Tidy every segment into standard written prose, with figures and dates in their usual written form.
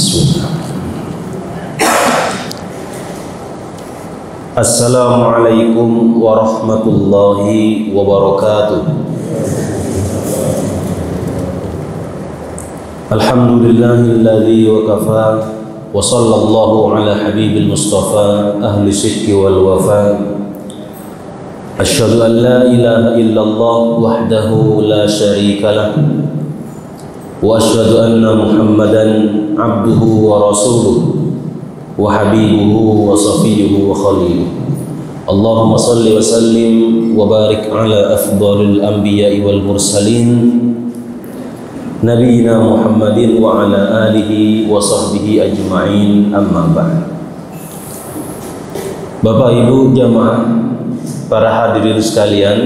Bismillah. Assalamualaikum warahmatullahi wabarakatuh. Alhamdulillahilladzi wa kafa wa sallallahu ala habibil mustafa ahli sidqi wal wafa. Asyhadu an la ilaha illallah wahdahu la syarika lah wa asyhadu anna Muhammadan abduhu wa rasuluh wa habibuhu wa safiyuhu wa khaliluh. Allahumma salli wa sallim wa barik ala afdalil anbiya'i wal mursalin Nabiina Muhammadin wa ala alihi wa sahbihi ajma'in, amma ba'd. Bapak Ibu jamaah, para hadirin sekalian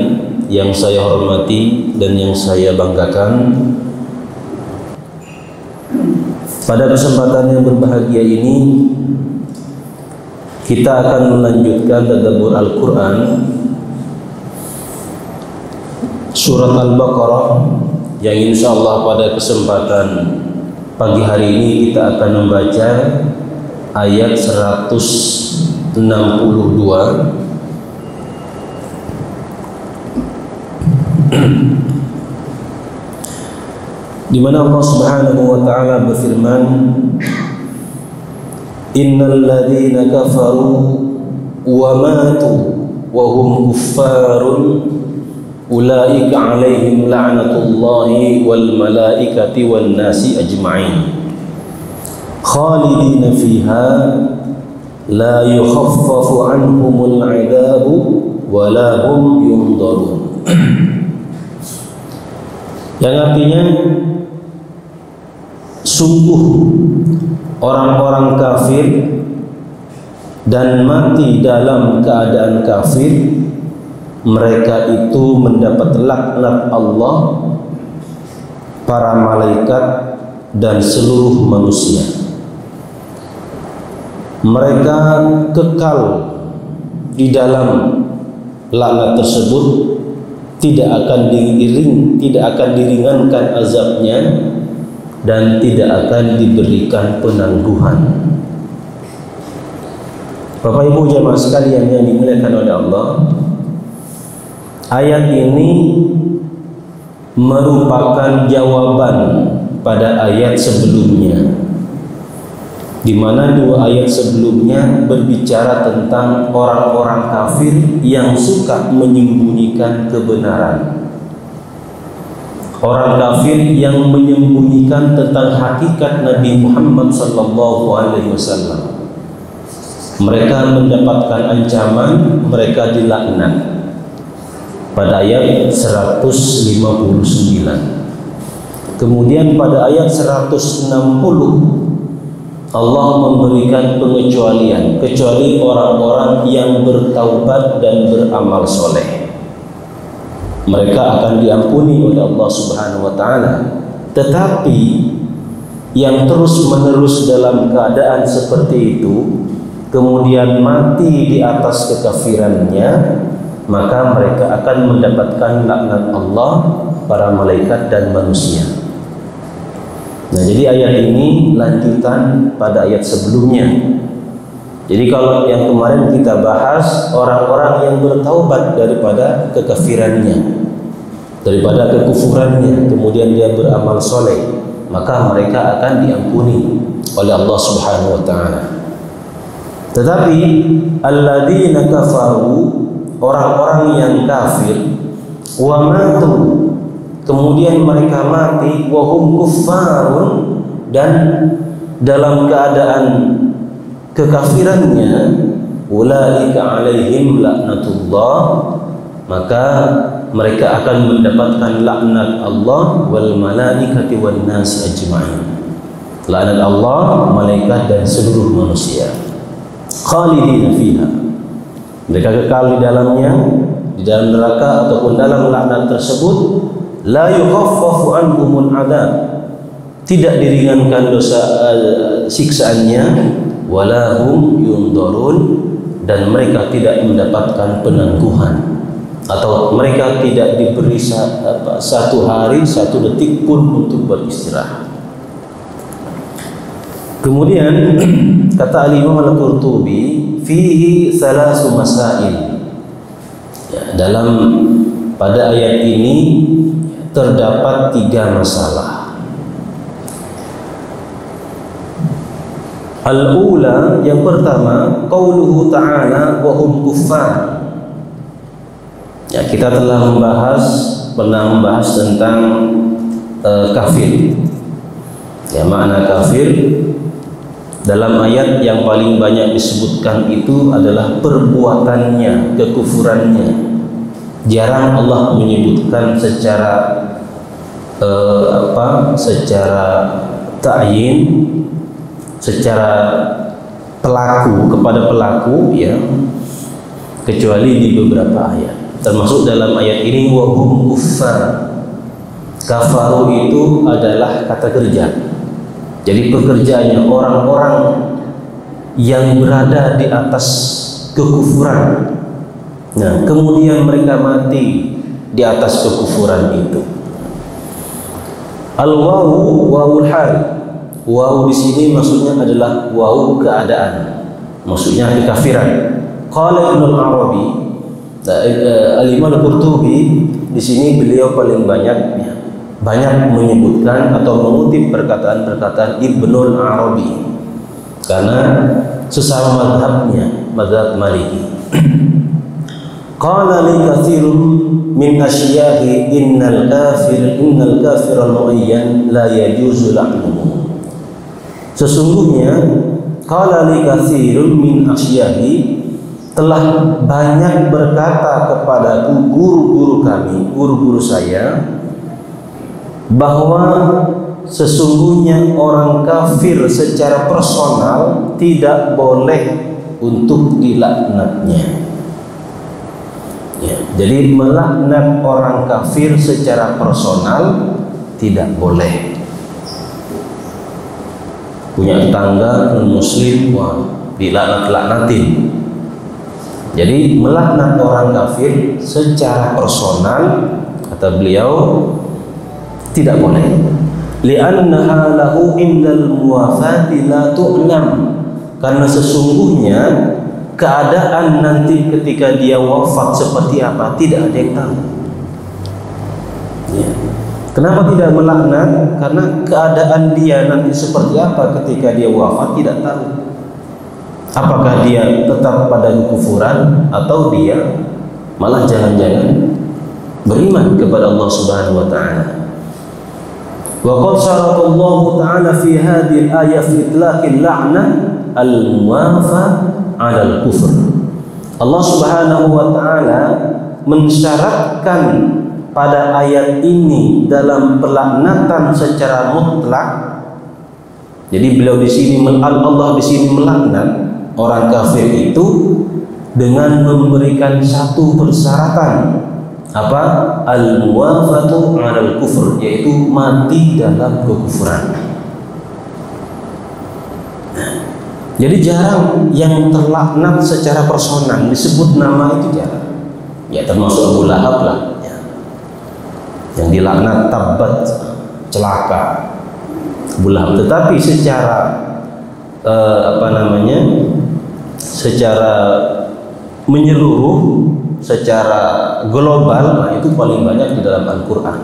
yang saya hormati dan yang saya banggakan, pada kesempatan yang berbahagia ini kita akan melanjutkan tadabbur Al-Quran surat Al-Baqarah, yang insya Allah pada kesempatan pagi hari ini kita akan membaca ayat 162, di mana Allah Subhanahu wa taala berfirman, innal ladzina kafaru wa matu wa hum kuffarun ulaika alaihim la'natullahi wal malaikati wan nasi ajma'in khalidina fiha la yukhaffafu anhumul 'adabu wa la hum yunzarun. Yang artinya, sungguh orang-orang kafir dan mati dalam keadaan kafir, mereka itu mendapat laknat Allah, para malaikat dan seluruh manusia. Mereka kekal di dalam laknat tersebut, tidak akan diringankan azabnya dan tidak akan diberikan penangguhan. Bapak Ibu jamaah sekalian yang dimuliakan oleh Allah, ayat ini merupakan jawaban pada ayat sebelumnya, di mana dua ayat sebelumnya berbicara tentang orang-orang kafir yang suka menyembunyikan kebenaran. Orang kafir yang menyembunyikan tentang hakikat Nabi Muhammad SAW. Mereka mendapatkan ancaman, mereka dilaknat. Pada ayat 159. Kemudian pada ayat 160 Allah memberikan pengecualian, kecuali orang-orang yang bertaubat dan beramal soleh. Mereka akan diampuni oleh Allah Subhanahu wa taala. Tetapi yang terus-menerus dalam keadaan seperti itu, kemudian mati di atas kekafirannya, maka mereka akan mendapatkan laknat Allah, para malaikat dan manusia. Nah, jadi ayat ini lanjutan pada ayat sebelumnya. Jadi kalau yang kemarin kita bahas orang-orang yang bertaubat daripada kekafirannya, daripada kekufurannya, kemudian dia beramal soleh, maka mereka akan diampuni oleh Allah Subhanahu wa taala. Tetapi alladzina kafaru, orang-orang yang kafir, wa matu, kemudian mereka mati, wa hum kuffarun, dan dalam keadaan kekafirannya, ulaika alaihim laknatullah, maka mereka akan mendapatkan laknat Allah wal malaikati wan nas ajma'in. Laknat Allah, malaikat dan seluruh manusia. Khalidina fiha, mereka kekal di dalamnya, di dalam neraka ataupun dalam laknat tersebut. La yukhaffafu anhumul adab, tidak diringankan dosa siksaannya, wala hum yunzarun, dan mereka tidak mendapatkan penangguhan, atau mereka tidak diberi satu hari, satu detik pun untuk beristirahat. Kemudian kata Al-Imam Al-Qurtubi, fihi salasu masail. Ya, dalam pada ayat ini terdapat 3 masalah. Al-ula, yang pertama, qauluhu ta'ala wa hum kuffar. Ya, kita telah pernah membahas tentang kafir. Ya, makna kafir dalam ayat yang paling banyak disebutkan itu adalah perbuatannya, kekufurannya. Jarang Allah menyebutkan secara secara ta'yin, secara pelaku kepada pelaku, ya, kecuali di beberapa ayat. Termasuk dalam ayat ini wa hum kuffar. Kafaru itu adalah kata kerja. Jadi pekerjaannya orang-orang yang berada di atas kekufuran. Nah, kemudian mereka mati di atas kekufuran itu. Al-wawu wawul hal. Wawu di sini maksudnya adalah wawu keadaan. Maksudnya kekafiran. Qala Ibnu Arabi, Al-Imam Al-Qurtubi, di sini beliau paling banyak menyebutkan atau mengutip perkataan-perkataan Ibnu Arabi karena sesama mazhabnya, mazhab Maliki. Qala li katsirun min asyahi innal kafir al-mu'ayyan la yajuzu la'nuhu. Sesungguhnya qala li katsirun min asyahi, telah banyak berkata kepadaku guru-guru saya, bahwa sesungguhnya orang kafir secara personal tidak boleh untuk dilaknatnya. Ya, jadi melaknat orang kafir secara personal tidak boleh. Punya tetangga non-muslim, wah, dilaknat-laknatin. Jadi melaknat orang kafir secara personal, kata beliau, tidak boleh. Li'annaha lahu indal muwafati la tu'lam. Karena sesungguhnya keadaan nanti ketika dia wafat seperti apa tidak ada yang tahu. Ya. Kenapa tidak melaknat? Karena keadaan dia nanti seperti apa ketika dia wafat tidak tahu. Apakah dia tetap pada kekufuran atau dia malah jangan-jangan beriman kepada Allah Subhanahu wa taala. Wa qad syaratallahu ta'ala fi hadhihi al-ayah fi itlaqil la'nah al-muwafa 'ala al-kufr. Allah Subhanahu wa taala mensyaratkan pada ayat ini dalam pelaknatan secara mutlak. Jadi beliau di sini, Allah di sini melaknat orang kafir itu dengan memberikan satu persyaratan. Apa? Al-muwafatu 'alal kufur, yaitu mati dalam kekufuran. Jadi jarang yang terlaknat secara personal, disebut nama itu jarang. Ya, termasuk Abu Lahab lah, ya. Yang dilaknat tabbat, celaka, Abu Lahab. Tetapi secara secara menyeluruh, secara global, nah itu paling banyak di dalam Al-Quran,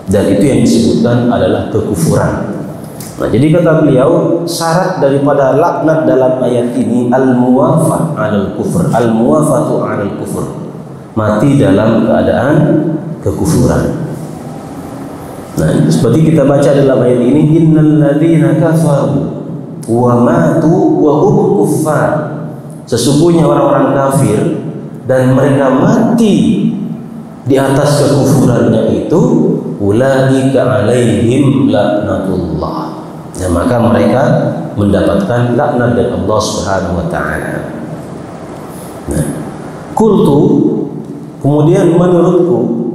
dan itu yang disebutkan adalah kekufuran. Nah, jadi kata beliau, syarat daripada laknat dalam ayat ini al-muwafa 'alal kufur, al-muwafatu 'alal kufur, mati dalam keadaan kekufuran. Nah, seperti kita baca dalam ayat ini, innal ladzina kafaru wa matu wa hum kuffar. Sesungguhnya orang-orang kafir dan mereka mati di atas kekufurannya itu, ulaika alaihim laknatullah. Nah, maka mereka mendapatkan laknat dari Allah Subhanahu wa taala. Nah, qultu, kemudian menurutku,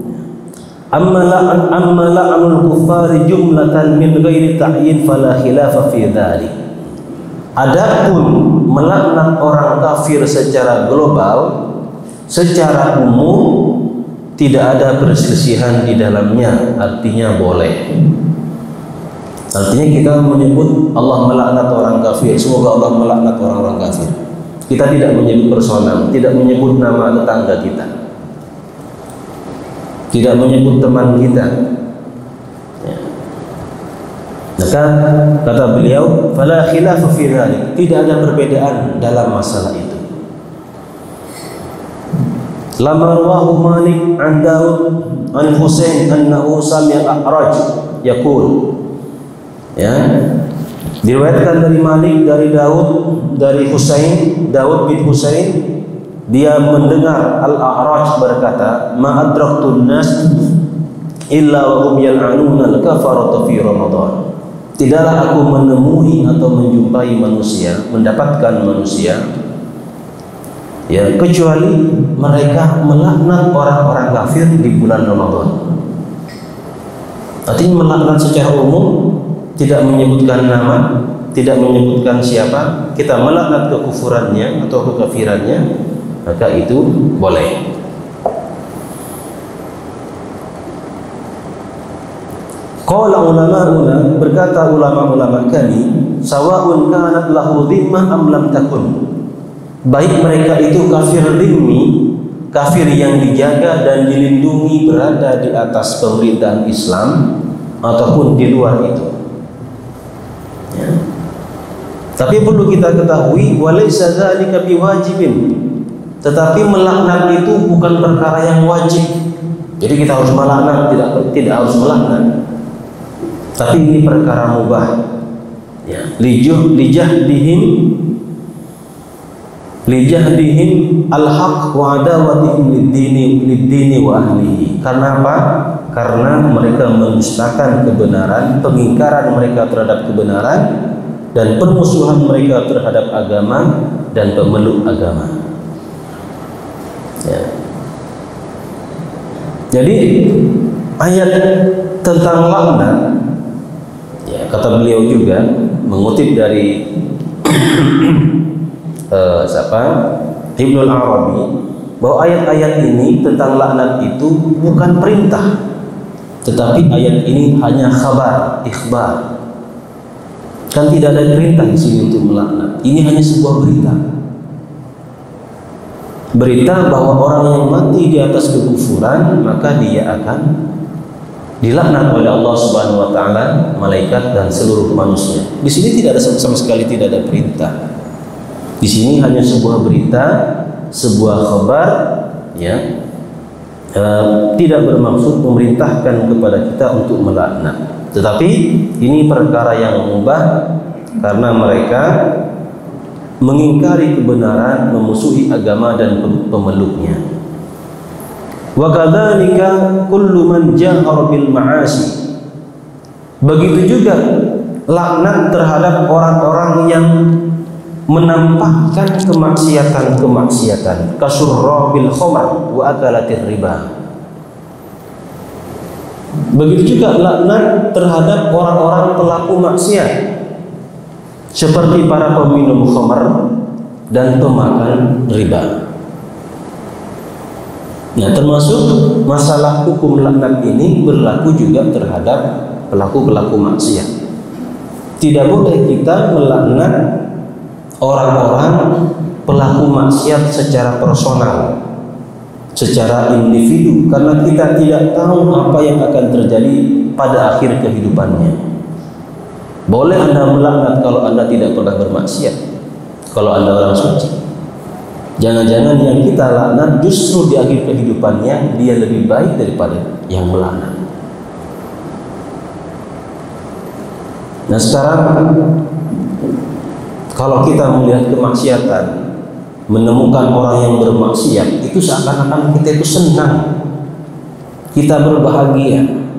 amma la'anul kuffari jumlatan min ghairi ta'yin fala khilafa fi dzalik. Adapun melaknat orang kafir secara global, secara umum, tidak ada perselisihan di dalamnya, artinya boleh. Artinya kita menyebut Allah melaknat orang zikir, semoga Allah melaknat orang-orang kafir. Kita tidak menyebut personal, tidak menyebut nama tetangga kita, tidak menyebut teman kita. Ya. Maka kata beliau, fala khilafa fi dzalik, tidak ada perbedaan dalam masalah itu. Lama rawahu Malik an Daud an Husain annahu sami'a al-A'raj yaqul. Ya. Diriwayatkan dari Malik, dari Daud, dari Husain, Daud bin Husain, dia mendengar Al-A'raj berkata, ma adraktun nas illa wa hum yal'anuna al-kafarata fi Ramadan. Tidaklah aku menemui atau menjumpai manusia, mendapatkan manusia, ya, kecuali mereka melaknat orang-orang kafir di bulan Ramadan. Artinya melaknat secara umum, tidak menyebutkan nama, tidak menyebutkan siapa, kita melaknat kekufurannya atau kekafirannya, maka itu boleh. Qala ulama'una, berkata ulama-ulama kami, sawa'un kanat lahu dhimmah am lam takun. Baik mereka itu kafir dhimmi, kafir yang dijaga dan dilindungi berada di atas pemerintahan Islam ataupun di luar itu. Ya. Tapi perlu kita ketahui, walaysa dzalika biwajibin. Tetapi melaknat itu bukan perkara yang wajib. Jadi kita harus melaknat, tidak harus melaknat. Tapi ini perkara mubah. Ya, lijahdihim al-haq wa adawatihim lid-dini wa ahlihi. Karena apa? Karena mereka mendustakan kebenaran, pengingkaran mereka terhadap kebenaran, dan permusuhan mereka terhadap agama dan pemeluk agama. Ya. Jadi ayat tentang laknat, ya, kata beliau juga mengutip dari Ibnul Arabi, bahwa ayat-ayat ini tentang laknat itu bukan perintah, tetapi ayat ini hanya khabar, ikhbar. Kan tidak ada perintah di sini untuk melaknat. Ini hanya sebuah berita. Berita bahwa orang yang mati di atas kekufuran, maka dia akan dilaknat oleh Allah Subhanahu wa taala, malaikat dan seluruh manusia. Di sini tidak ada sama sekali tidak ada perintah. Di sini hanya sebuah berita, sebuah khabar, ya. Tidak bermaksud memerintahkan kepada kita untuk melaknat. Tetapi ini perkara yang mubah karena mereka mengingkari kebenaran, memusuhi agama dan pemeluknya. Wa kadzalika kullu man jahara bil ma'asi. Begitu juga laknat terhadap orang-orang yang menampakkan kemaksiatan, kasurrabil khamr wa akalatir riba. Begitu juga laknat terhadap orang-orang pelaku maksiat seperti para peminum khamr dan pemakan riba. Nah, termasuk masalah hukum laknat ini berlaku juga terhadap pelaku-pelaku maksiat. Tidak boleh kita melaknat orang-orang pelaku maksiat secara personal, secara individu, karena kita tidak tahu apa yang akan terjadi pada akhir kehidupannya. Boleh Anda melaknat kalau Anda tidak pernah bermaksiat, kalau Anda orang suci. Jangan-jangan yang kita laknat justru di akhir kehidupannya dia lebih baik daripada yang melaknat. Nah, sekarang kalau kita melihat kemaksiatan, menemukan orang yang bermaksiat, itu seakan-akan kita itu senang, kita berbahagia,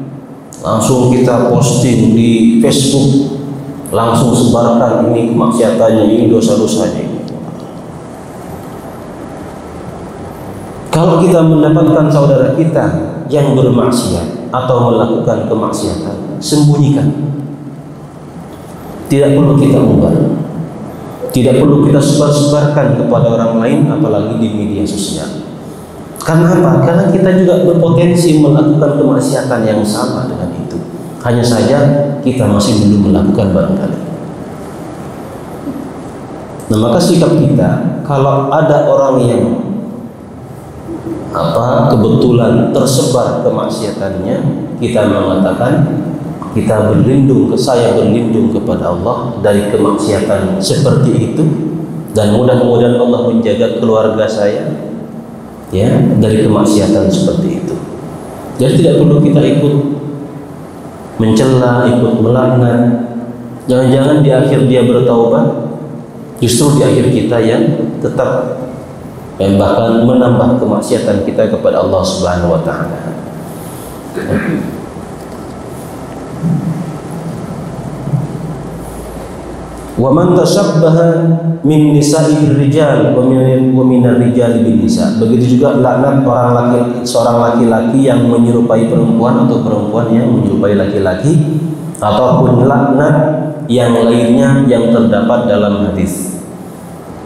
langsung kita posting di Facebook, langsung sebarkan ini kemaksiatannya, ini dosa-dosanya. Kalau kita mendapatkan saudara kita yang bermaksiat atau melakukan kemaksiatan, sembunyikan. Tidak perlu kita umbar, tidak perlu kita sebar-sebarkan kepada orang lain, apalagi di media sosial. Karena apa? Karena kita juga berpotensi melakukan kemaksiatan yang sama dengan itu. Hanya saja kita masih belum melakukan barangkali. Nah, maka sikap kita kalau ada orang yang kebetulan tersebar kemaksiatannya, kita mengatakan saya berlindung kepada Allah dari kemaksiatan seperti itu, dan mudah-mudahan Allah menjaga keluarga saya ya dari kemaksiatan seperti itu. Jadi tidak perlu kita ikut mencela, ikut melaknat. Jangan-jangan di akhir dia bertaubat, justru di akhir kita yang tetap bahkan menambah kemaksiatan kita kepada Allah Subhanahu wa taala. Wa man tashabbaha min nisa'ir rijal wa min ar-rijal bin nisa. Begitu juga laknat seorang laki-laki yang menyerupai perempuan atau perempuan yang menyerupai laki-laki, ataupun laknat yang lainnya yang terdapat dalam hadis.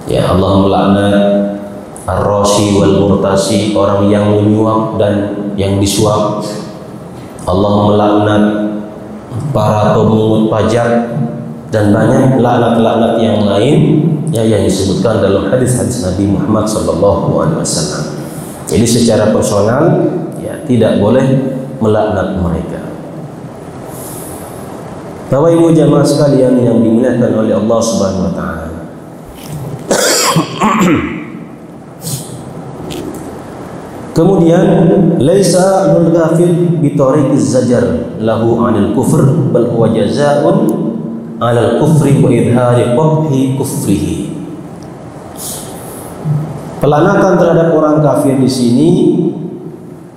Ya, Allah melaknat ar-rashi wal murtasi, orang yang menyuap dan yang disuap. Allah melaknat para pemungut pajak dan banyak laknat-laknat yang lain ya yang disebutkan dalam hadis-hadis Nabi Muhammad SAW. Jadi secara personal ya tidak boleh melaknat mereka. Bapak Ibu jamaah sekalian yang dimuliakan oleh Allah Subhanahu wa taala. Kemudian laisa al-ghafil bi tariqiz zajar lahu 'anil kufr bal huwa jazaa'un 'alal kufri wa idhari qabhi kufrihi. Pelaknatan terhadap orang kafir di sini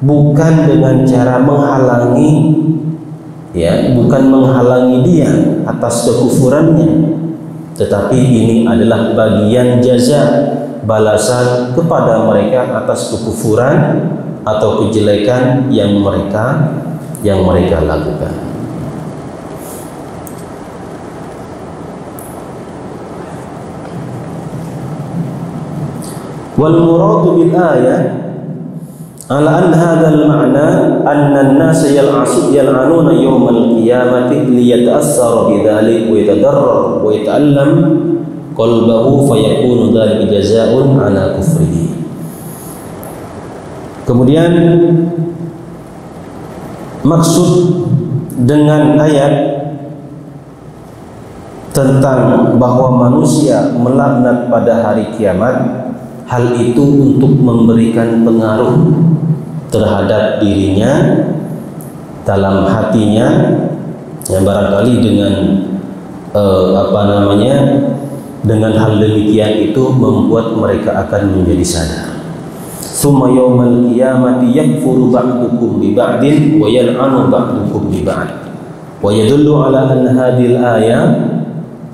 bukan dengan cara menghalangi ya, bukan menghalangi dia atas kekufurannya, tetapi ini adalah bagian jaza, balasan kepada mereka atas kekufuran atau kejelekan yang mereka lakukan. Wal muradu bil ayah ala an hadha al ma'na anna an-nasa yal'anuna yawm al-qiyamati liyata'assara bidzalik wa yatadarrar wa yata'allam qalbahu fayakunu dzalika jazaa'un ala kufrihi. Kemudian maksud dengan ayat tentang bahwa manusia melaknat pada hari kiamat, hal itu untuk memberikan pengaruh terhadap dirinya, dalam hatinya, yang barangkali dengan dengan hal demikian itu membuat mereka akan menjadi sadar. Summa yawmal qiyamati yakfuru ba'dukum bi ba'din wa yal'anu ba'dukum bi ba'd. Wa yadullu ala anna hadhihi al-ayah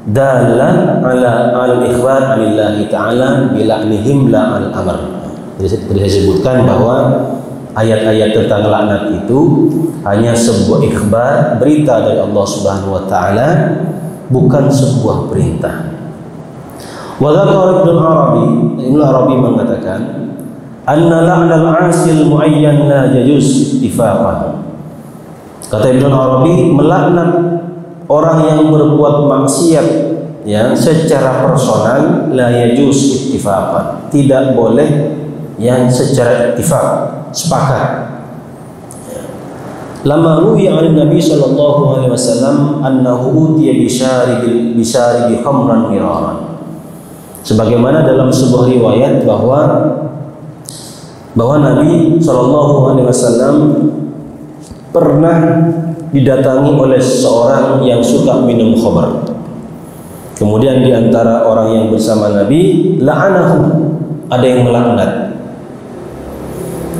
dalla ala al-ikhbar anillahi ta'ala bila'nihim la al-amr. Jadi saya sebutkan bahwa ayat-ayat tentang laknat itu hanya sebuah ikhbar, berita dari Allah Subhanahu wa taala, bukan sebuah perintah. Wa dzakara Ibnu Arabi mengatakan anna la'nal 'asil muayyan la yajuz ittifaqan. Kata Ibnu Arabi, melaknat orang yang berbuat maksiat ya secara personal la yajuz ittifaqan, tidak boleh yang secara ittifaq, sepakat. Lama ruwi an Nabi sallallahu alaihi wasallam annahu utiya bisyaribi khamran miraran. Sebagaimana dalam sebuah riwayat bahwa Nabi sallallahu alaihi wasallam pernah didatangi oleh seorang yang suka minum khamr. Kemudian di antara orang yang bersama Nabi, la'anahu, ada yang melaknat.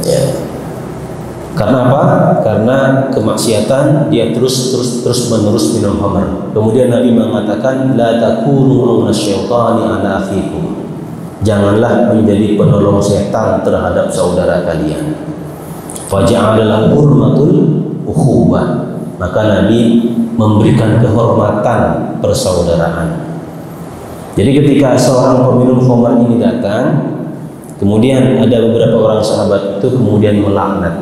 Ya. Karena apa? Karena kemaksiatan dia terus menerus minum khamr. Kemudian Nabi mengatakan, la takunu minasyaitani ala akhikum. Janganlah menjadi penolong setan terhadap saudara kalian. Faja'ala lahu hurmatul ukhuwah. Maka Nabi memberikan kehormatan persaudaraan. Jadi ketika seorang peminum khamr ini datang, kemudian ada beberapa orang sahabat itu kemudian melaknat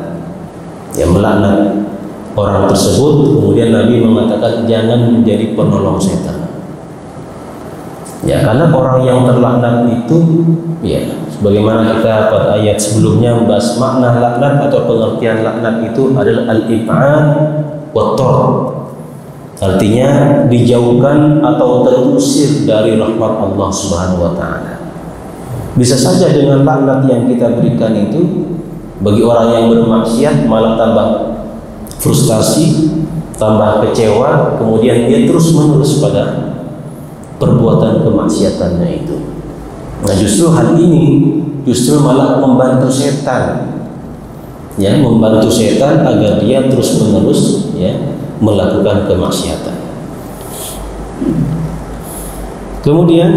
orang tersebut. Kemudian Nabi mengatakan jangan menjadi penolong setan. Ya, karena orang yang terlaknat itu, ya, sebagaimana kita pada ayat sebelumnya membahas makna laknat atau pengertian laknat itu adalah al-ib'ad wa tar. Artinya dijauhkan atau terusir dari rahmat Allah Subhanahu wa taala. Bisa saja dengan laknat yang kita berikan itu bagi orang yang bermaksiat malah tambah frustasi, tambah kecewa, kemudian dia terus menerus pada perbuatan kemaksiatannya itu. Nah, justru hal ini justru malah membantu setan, ya, membantu setan agar dia terus menerus, ya, melakukan kemaksiatan. Kemudian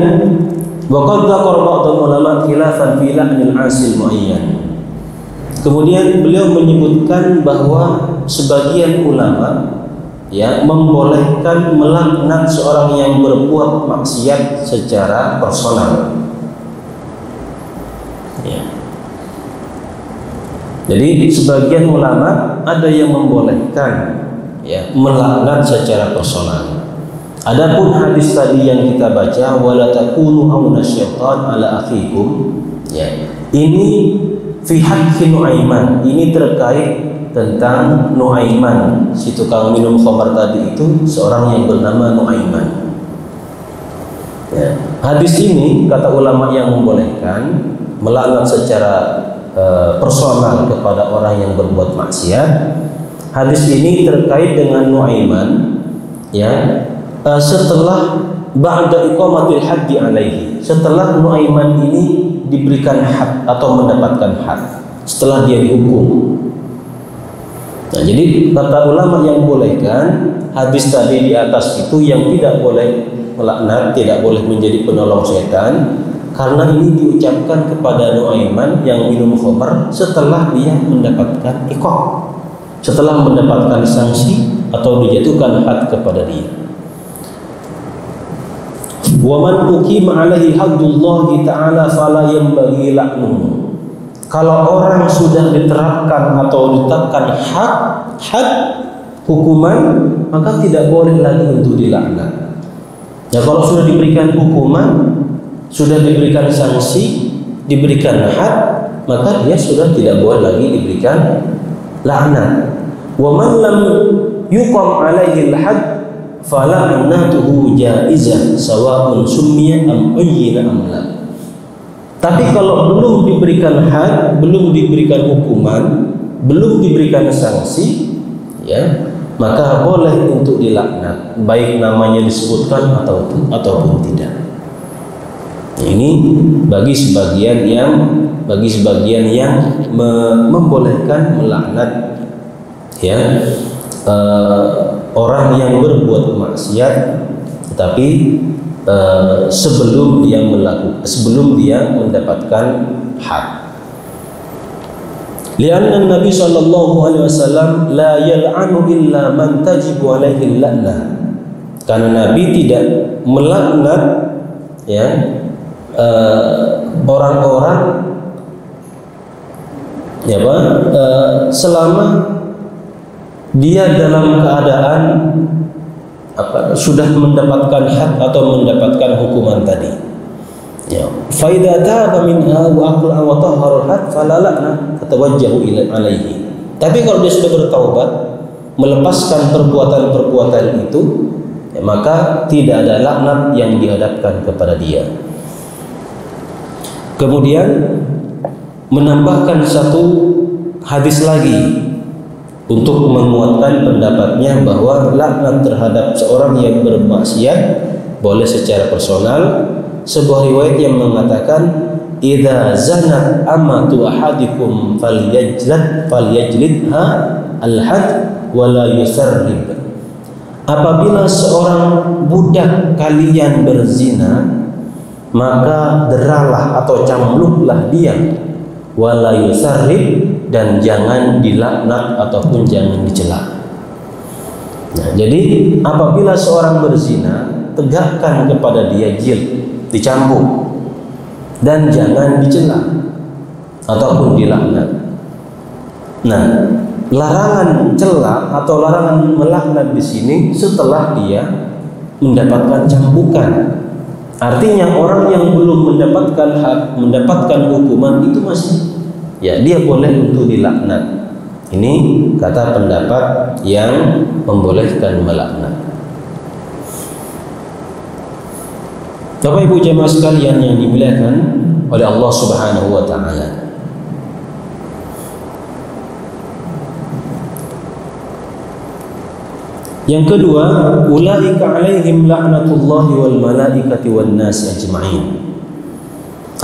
waqad dzakara ba'dul ulama khilafan fi la'nil 'asil muayyan. Kemudian beliau menyebutkan bahwa sebagian ulama, ya, membolehkan melaknat seorang yang berbuat maksiat secara personal. Ya. Jadi sebagian ulama ada yang membolehkan, ya, melaknat secara personal. Adapun hadis tadi yang kita baca wala takunu auna syaitan ala akhikum, ya, ini fi haqqi Nuaiman, ini terkait tentang Nuaiman, si tukang minum khamar tadi itu seorang yang bernama Nuaiman. Ya. Hadis ini kata ulama yang membolehkan melaknat secara personal kepada orang yang berbuat maksiat. Hadis ini terkait dengan Nuaiman, ya, setelah ba'da iqamatil haddi alaihi, setelah Nuaiman ini diberikan had atau mendapatkan had, setelah dia dihukum. Nah, jadi kata ulama yang bolehkan hadis tadi di atas itu yang tidak boleh melaknat, tidak boleh menjadi penolong setan, karena ini diucapkan kepada Nuaiman yang minum khamar setelah dia mendapatkan iqab, setelah mendapatkan sanksi atau dijatuhkan had kepada dia. Wa man uqima alaihi haddullahi ta'ala fala yanbaghi la'nuhu. Kalau orang sudah diterapkan atau ditetapkan had hukuman, maka tidak boleh lagi untuk dilaknat. Ya, kalau sudah diberikan hukuman, sudah diberikan sanksi, diberikan had, maka dia sudah tidak boleh lagi diberikan laknat. Wa man lam yuqam alaihi al-had fala'natuhu jaizah sawa'un summiya am uyyina am la. Tapi kalau belum diberikan had, belum diberikan hukuman, belum diberikan sanksi, ya, maka boleh untuk dilaknat, baik namanya disebutkan ataupun tidak. Ini bagi sebagian yang membolehkan melaknat, ya, orang yang berbuat maksiat, tetapi sebelum dia mendapatkan had. Lianna Nabi sallallahu alaihi wasallam la yal'anu illa man tajibu alaihi al-la'nah. Karena Nabi tidak melaknat, ya, orang-orang, ya, selama dia dalam keadaan sudah mendapatkan had atau mendapatkan hukuman tadi. Ya, fa idza taba minha wa aqla wa tahhara had fala la'na tatawajjahu alaihi. Tapi kalau dia sudah bertaubat, melepaskan perbuatan-perbuatan itu, ya, maka tidak ada laknat yang dihadapkan kepada dia. Kemudian menambahkan satu hadis lagi untuk menguatkan pendapatnya bahwa laknat terhadap seorang yang bermaksiat boleh secara personal. Sebuah riwayat yang mengatakan idza zanat amatu ahadikum falyajlidha al-had wa la yusarrib. Apabila seorang budak kalian berzina, maka deralah atau camluklah dia, wa la yusarrib, dan jangan dilaknat ataupun jangan dicela. Nah, jadi apabila seorang berzina, tegakkan kepada dia jild, dicambuk, dan jangan dicela ataupun dilaknat. Nah, larangan cela atau larangan melaknat di sini setelah dia mendapatkan cambukan, Artinya orang yang belum mendapatkan hak, mendapatkan hukuman itu masih, ya dia boleh untuk dilaknat. Ini kata pendapat yang membolehkan melaknat. Bapak Ibu jemaah sekalian yang dimuliakan oleh Allah Subhanahu wa taala. Yang kedua, ulaika alaihim la'natullahi wal malaikati wan nasi ajma'in.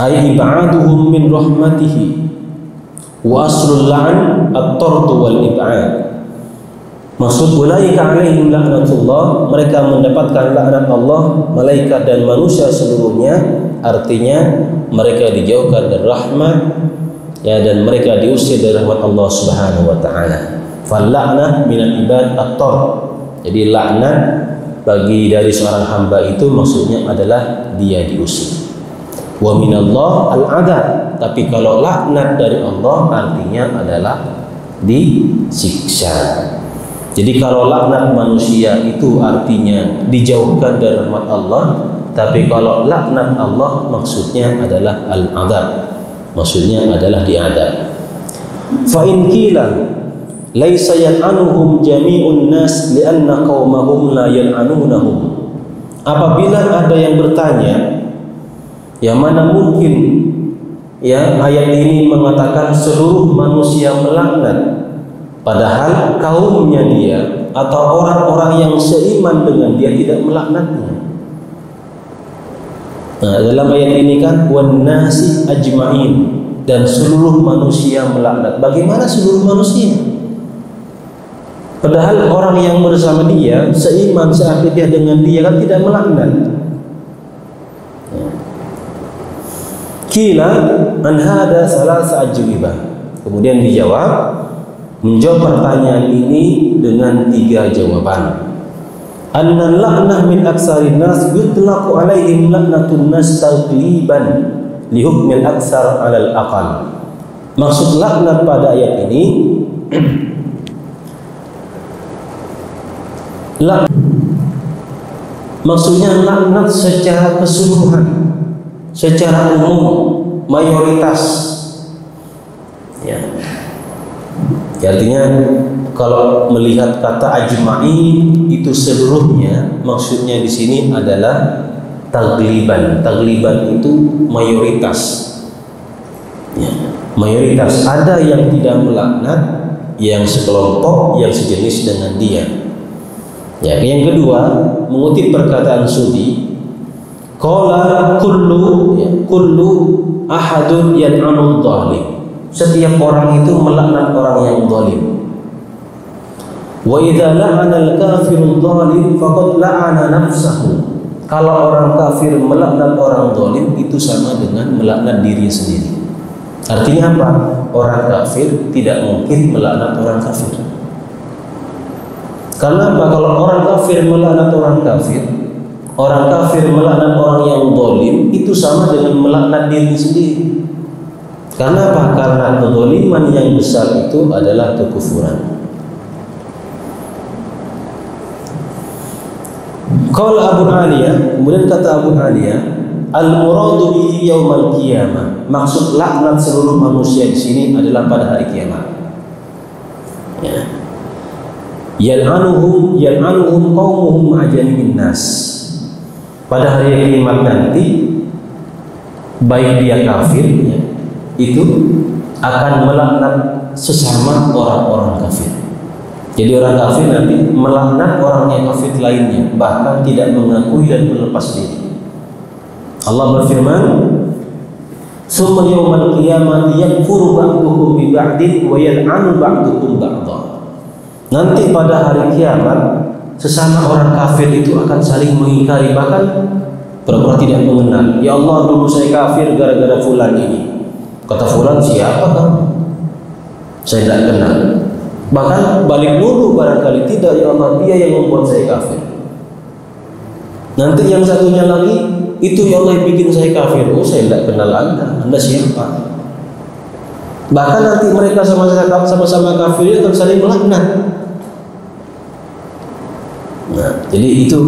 Ay ib'aduhum min rahmatihi wa aslul la'n at-tard wal ib'ad. Maksud ulaika alaihim la'natullah, mereka mendapatkan laknat Allah, malaikat dan manusia seluruhnya, artinya mereka dijauhkan dari rahmat, ya, dan mereka diusir dari rahmat Allah Subhanahu wa taala. Fal la'nah minal ibad at-tard. Jadi laknat bagi dari seorang hamba itu maksudnya adalah dia diusir. Wa minallah al-'adab. Tapi kalau laknat dari Allah artinya adalah disiksa. Jadi kalau laknat manusia itu artinya dijauhkan dari rahmat Allah, tapi kalau laknat Allah maksudnya adalah al-'adab. Maksudnya adalah diadab. Fa in qila laisa yal'anuhum jami'un nas li'anna qaumahum la yal'anunahum. Apabila ada yang bertanya, ya mana mungkin ya ayat ini mengatakan seluruh manusia melaknat, padahal kaumnya dia atau orang-orang yang seiman dengan dia tidak melaknatnya. Nah, dalam ayat ini kan wan nasi ajma'in, dan seluruh manusia melaknat. Bagaimana seluruh manusia? Padahal orang yang bersama dia, seiman, seakidah dengan dia kan tidak melaknat. Kila an hada salasa ajwibah. Kemudian menjawab pertanyaan ini dengan 3 jawaban. Anna la'nah min aksarin nas yutlaqu alaihim la'natun nas tagliban li hukmil aksar 'alal aqal. Maksud laknat pada ayat ini maksudnya laknat secara keseluruhan, secara umum, mayoritas. Ya. Artinya kalau melihat kata ajma'in itu seluruhnya, maksudnya di sini adalah tagliban. Tagliban itu mayoritas. Ya. Mayoritas. Ada yang tidak melaknat, yang sekelompok, yang sejenis dengan dia. Ya, yang kedua, mengutip perkataan Sudi, qala kullu ahadun yal'anu dhalim. Setiap orang itu melaknat orang yang zalim. Wa idza la'ana al-kafiru dhalim faqad la'ana nafsahu. Kalau orang kafir melaknat orang zalim itu sama dengan melaknat diri sendiri. Artinya apa? Orang kafir tidak mungkin melaknat orang kafir. Karena apa? Kalau orang kafir melaknat orang kafir melaknat orang yang zalim, itu sama dengan melaknat diri sendiri. Karena apa? Karena kezaliman yang besar itu adalah kekufuran. Qala Abu Aliyah, kemudian kata Abu Aliyah, al-muradu bihi yaumal qiyamah. Maksud laknat seluruh manusia di sini adalah pada hari kiamat. Ya. Yal'anuhum qaumuhum ajalimin nas. Pada hari kiamat nanti, baik dia kafir ya, itu akan melaknat sesama orang-orang kafir. Jadi orang kafir nanti melaknat orang yang kafir lainnya, bahkan tidak mengakui dan melepas diri. Allah berfirman, "Summa yawmal qiyamati yakfuru ba'dukum bi ba'din wa yal'anu ba'dukum ba'dha." Nanti pada hari kiamat sesama orang kafir itu akan saling mengingkari, bahkan pura-pura tidak mengenal. Ya Allah, dulu saya kafir gara-gara fulan ini. Kata fulan, siapa kamu? Saya tidak kenal. Bahkan balik dulu barangkali, tidak, ya Allah, dia yang membuat saya kafir. Nanti yang satunya lagi, itu ya Allah yang bikin saya kafir. Oh, saya tidak kenal Anda siapa? Bahkan nanti mereka sama-sama kafir akan saling melaknat. Nah, jadi itu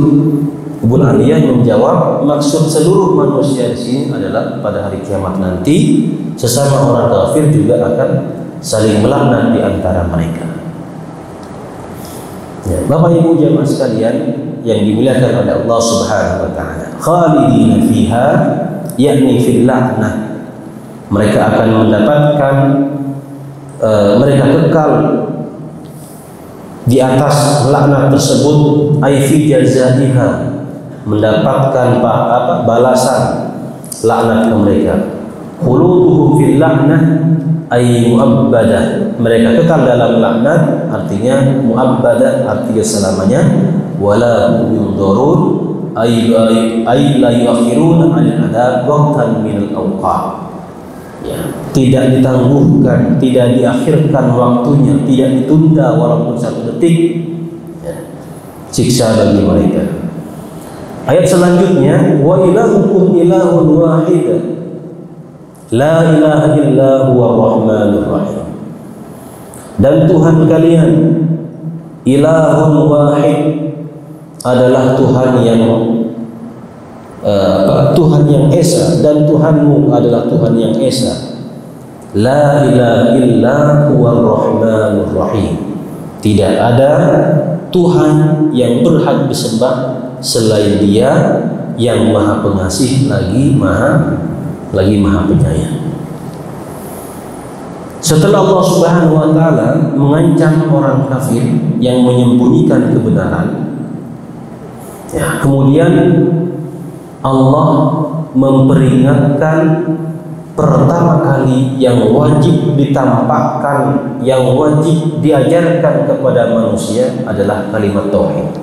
Ibnu Aliyah menjawab, maksud seluruh manusia di sini adalah pada hari kiamat nanti sesama orang kafir juga akan saling melaknat di antara mereka. Ya, Bapak Ibu jamaah sekalian yang dimuliakan oleh Allah Subhanahu wa taala. Khalidina fiha, yakni fil la'nah. Mereka akan mendapatkan mereka kekal di atas laknat tersebut, ay fi jazaiha, mendapatkan balasan laknat mereka. Khuluduhum fil la'nah ay mu'abbadah, mereka kekal dalam laknat artinya mu'abbadah, artinya selamanya. Wala yunzarun ay la yuakhiruna 'anil adab waqtan min al-awqat. Ya, tidak ditangguhkan, tidak diakhirkan waktunya, tidak ditunda walaupun satu detik, ya, siksa bagi mereka. Ayat selanjutnya, wa ilahukum ilahun wahid, la ilaha illa huwa rahmanur rahim. Dan Tuhan kalian ilahun wahid adalah Tuhan yang Tuhan yang esa, dan Tuhanmu adalah Tuhan yang esa. La ilaha illa huwa rahmanur rahim. Tidak ada Tuhan yang berhak disembah selain Dia yang Maha Pengasih lagi Maha Penyayang. Setelah Allah Subhanahu wa taala mengancam orang kafir yang menyembunyikan kebenaran, ya, kemudian Allah memperingatkan pertama kali yang wajib ditampakkan, yang wajib diajarkan kepada manusia adalah kalimat tauhid.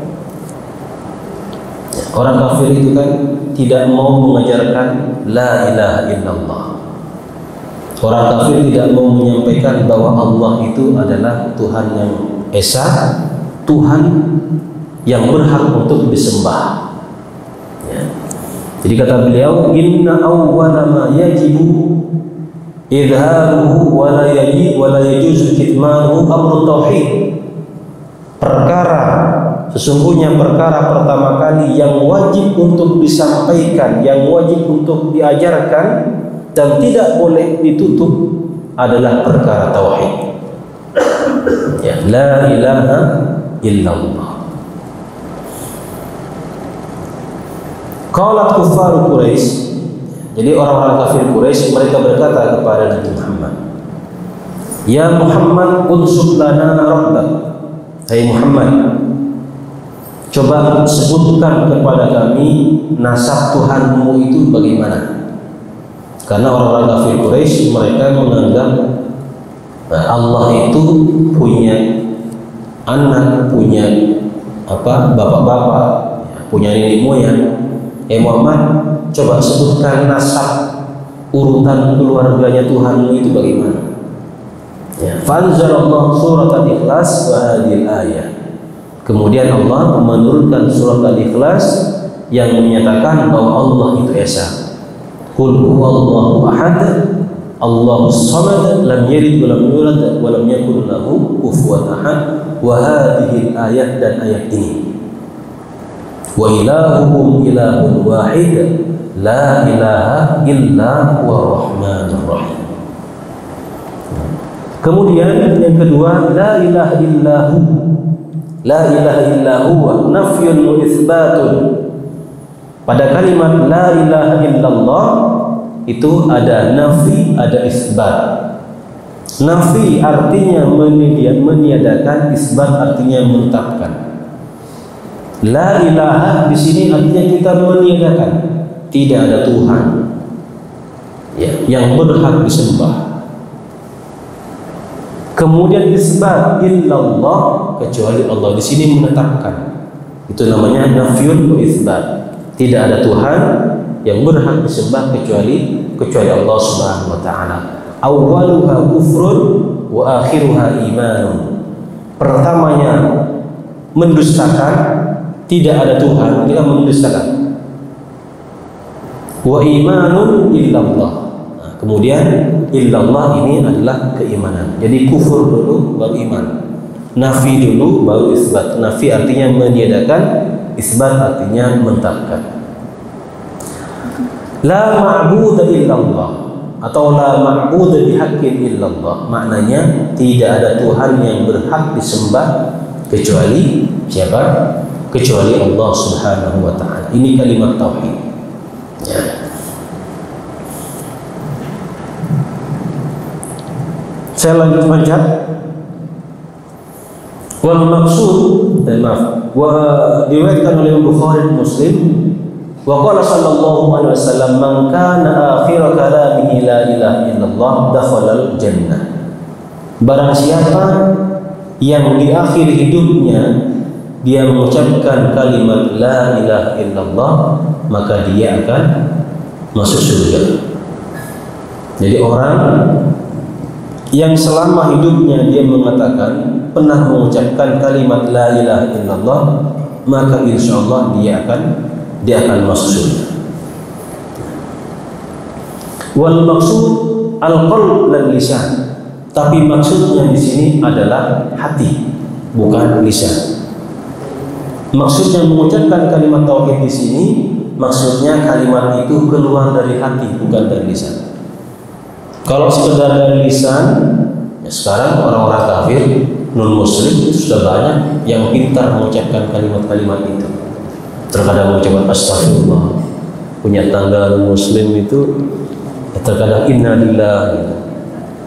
Orang kafir itu kan tidak mau mengajarkan la ilaha illallah. Orang kafir tidak mau menyampaikan bahwa Allah itu adalah Tuhan yang esa, Tuhan yang berhak untuk disembah. Jadi kata beliau, inna awwala ma yajibu idharuhu wa la yajuzu kitmanuhu amru tauhid. Sesungguhnya perkara pertama kali yang wajib untuk disampaikan, yang wajib untuk diajarkan dan tidak boleh ditutup adalah perkara tauhid. Ya, la ilaha illallah. Qalat kuffar Quraisy, jadi orang-orang kafir Quraisy mereka berkata kepada Nabi Muhammad, ya Muhammad unsub lana rabbak. Hai Muhammad, coba sebutkan kepada kami nasab Tuhanmu itu bagaimana. Karena orang-orang kafir Quraisy mereka menganggap Allah itu punya anak, punya bapak-bapak, punya nenek moyang. Muhammad, coba sebutkan nasab urutan keluarganya Tuhanmu itu bagaimana. Ya, fanzalallahu surat Al-Ikhlas wa hadhil ayah. Kemudian Allah menurunkan surat Al-Ikhlas yang menyatakan bahwa Allah itu esa. Qul huwallahu ahad, Allahus samad, lam yalid wa lam yulad wa lam yakul lahu kufuwan ahad. Wa hadhil ayah, dan ayat ini. Wa ilahukum ilahun wahid, la ilaha illa huwa rahmanur rahim. Kemudian yang kedua, la ilaha illahu, la ilaha illahu nafyun wa itsbatun. Pada kalimat la ilaha illallah itu ada nafi, ada isbat. Nafi artinya meniadakan, isbat artinya menetapkan. La ilaha di sini artinya kita meniadakan, tidak ada Tuhan ya, yang berhak disembah. Kemudian isbat illallah, kecuali Allah, di sini menetapkan. Itu namanya nafyun wa isbat. Tidak ada Tuhan yang berhak disembah kecuali Allah Subhanahu wa taala. Awwaluha kufrun wa akhiruha imanun. Pertamanya mendustakan, tidak ada Tuhan, kita mendustakan. Wa imanun illallah. Nah, kemudian illallah ini adalah keimanan. Jadi kufur dulu baru iman. Nafi dulu baru isbat. Nafi artinya meniadakan, Isbat artinya menetapkan. La ma'budu illallah atau la ma'budu bihaqqin illallah, maknanya tidak ada Tuhan yang berhak disembah kecuali siapa? Kecuali Allah Subhanahu wa taala. Ini kalimat tauhid. Ya. Saya lanjut baca. Wal maksud, wa diriwayatkan oleh Bukhari dan Muslim, wa qala sallallahu alaihi wasallam, man kana akhir kalamihi la ilaha illallah dakhala al-jannah. Barang siapa yang di akhir hidupnya dia mengucapkan kalimat la ilaha illallah, maka dia akan masuk surga. Jadi orang yang selama hidupnya dia mengatakan pernah mengucapkan kalimat la ilaha illallah, maka insyaallah dia akan masuk surga. Wal maksud al-qalb dan lisan. Tapi maksudnya di sini adalah hati, bukan lisan. Maksudnya mengucapkan kalimat tauhid di sini, maksudnya kalimat itu keluar dari hati, bukan dari lisan. Kalau sekedar dari lisan, ya sekarang orang-orang kafir, non-muslim itu sudah banyak yang pintar mengucapkan kalimat-kalimat itu. Terkadang mengucapkan astagfirullah. Punya tangga non-muslim itu terkadang innalillahi,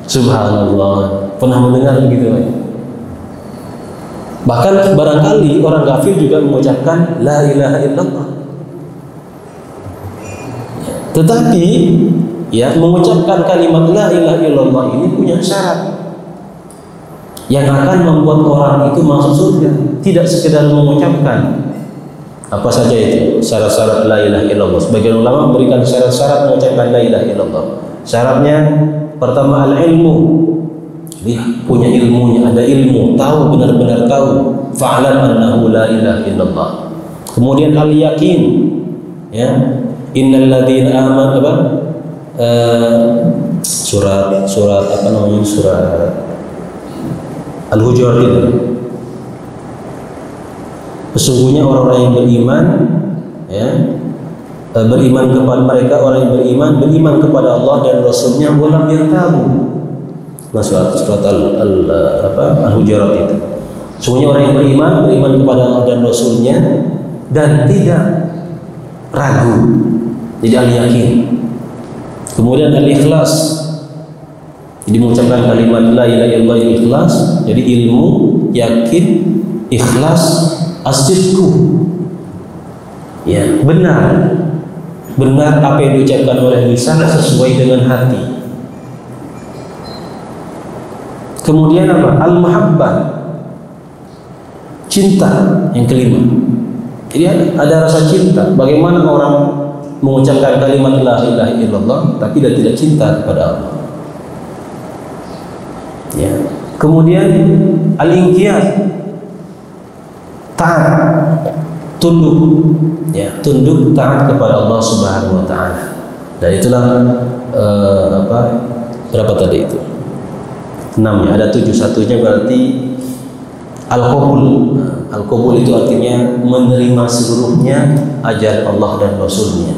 subhanallah. Pernah mendengar begitu? Bahkan barangkali orang kafir juga mengucapkan la ilaha illallah. Tetapi ya, mengucapkan kalimat la ilaha illallah ini punya syarat yang akan membuat orang itu masuk surga. Tidak sekedar mengucapkan. Apa saja itu syarat-syarat la ilaha illallah? Sebagian ulama memberikan syarat-syarat mengucapkan la ilaha illallah. Syaratnya pertama al-ilmu. Dia punya ilmunya, ada ilmu, tahu, benar-benar tahu. Fa'lam annahu la ilaha illallah. Kemudian al-yakin, ya. Innal ladzina amanu apa? Surat apa namanya? Surat Al-Hujurat itu. Sesungguhnya orang-orang yang beriman, ya, beriman kepada mereka, orang yang beriman kepada Allah dan Rasulnya, walam yartabu. Surat Al-Hujurat itu. Sesungguhnya orang yang beriman kepada Allah dan Rasulnya dan tidak ragu. Jadi al-yakin. Kemudian al-ikhlas. Jadi mengucapkan kalimat la ilaha illallah ikhlas. Jadi ilmu, yakin, ikhlas, as-sidqu. Ya, benar. Benar apa yang diucapkan oleh lisan sesuai dengan hati. Kemudian apa? Al-mahabbah. Cinta yang kelima. Jadi ada rasa cinta. Bagaimana orang mengucapkan kalimat la ilaha illallah tapi dia tidak cinta kepada Allah. Ya. Kemudian al-inqiyad, taat, tunduk, ya, tunduk taat kepada Allah Subhanahu wa taala. Dan itulah berapa tadi itu? 6 ya, ada 7, satunya berarti al-qabul. Al-qabul itu artinya menerima seluruhnya ajaran Allah dan Rasulnya.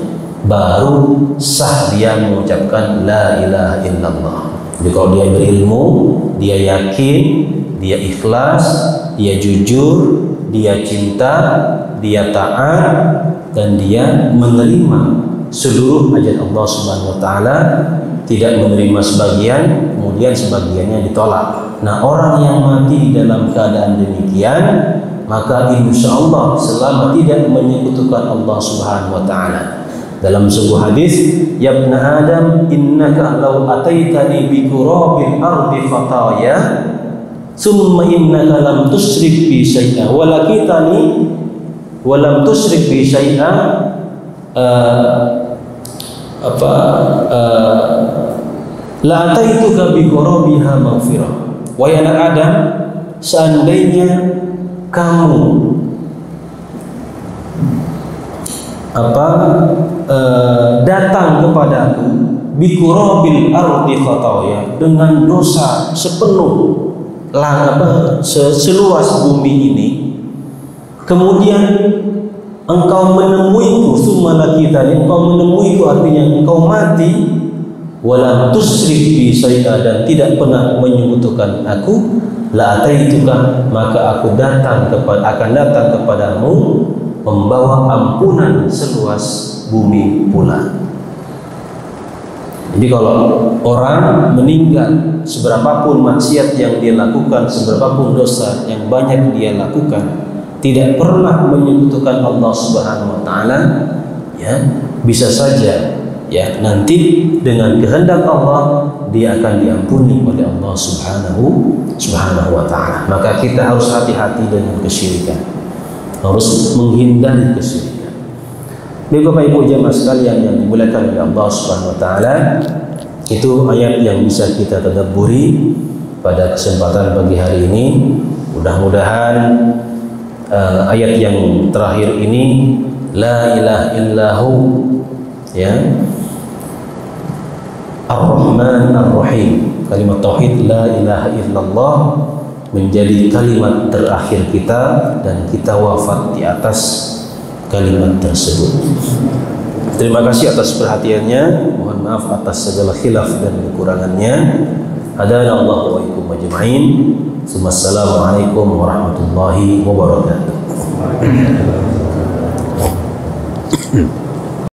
Baru sah dia mengucapkan la ilaha illallah. Jadi kalau dia berilmu, dia yakin, dia ikhlas, dia jujur, dia cinta, dia taat, dan dia menerima seluruh ajaran Allah Subhanahu wa taala, tidak menerima sebagian, kemudian sebagiannya ditolak. Nah, orang yang mati dalam keadaan demikian, maka insya Allah selama tidak menyekutukan Allah Subhanahu wa taala. Dalam sebuah hadis, ya ibn Adam, innaka law ataitani bi qurabil ardi khataya, summa innaka lam tusyrik bi syai'a wa lakitani wa lam tusyrik bi syai'a la ataituka bi qurabiha maghfirah. Wahai anak Adam, seandainya kamu datang kepadaku bi qurabil ardi khataya, dengan dosa sepenuh seluas bumi ini, kemudian engkau menemuiku, summa lakitani, engkau menemuiku artinya engkau mati, wala tusyrik bi syai'a, dan tidak pernah menyekutukan aku, la ataituka, maka aku akan datang kepadamu membawa ampunan seluas bumi pula. Jadi kalau orang meninggal, seberapapun maksiat yang dia lakukan, seberapapun dosa yang banyak dia lakukan, tidak pernah menyekutukan Allah Subhanahu wa taala, ya, bisa saja ya nanti dengan kehendak Allah dia akan diampuni oleh Allah Subhanahu wa taala. Maka kita harus hati-hati dengan kesyirikan. Harus menghindari kesyirikan. Bapak Ibu jemaah sekalian yang dimuliakan oleh Allah Subhanahu wa taala, itu ayat yang bisa kita tadabburi pada kesempatan pagi hari ini. Mudah-mudahan ayat yang terakhir ini, la ilaha illahu, ya, Ar-Rahman Ar-Rahim, kalimat tauhid la ilaha illallah menjadi kalimat terakhir kita, dan kita wafat di atas kalimat tersebut. Terima kasih atas perhatiannya. Mohon maaf atas segala khilaf dan kekurangannya. Hadana Allah wa iyyakum ajma'in. Assalamualaikum warahmatullahi wabarakatuh.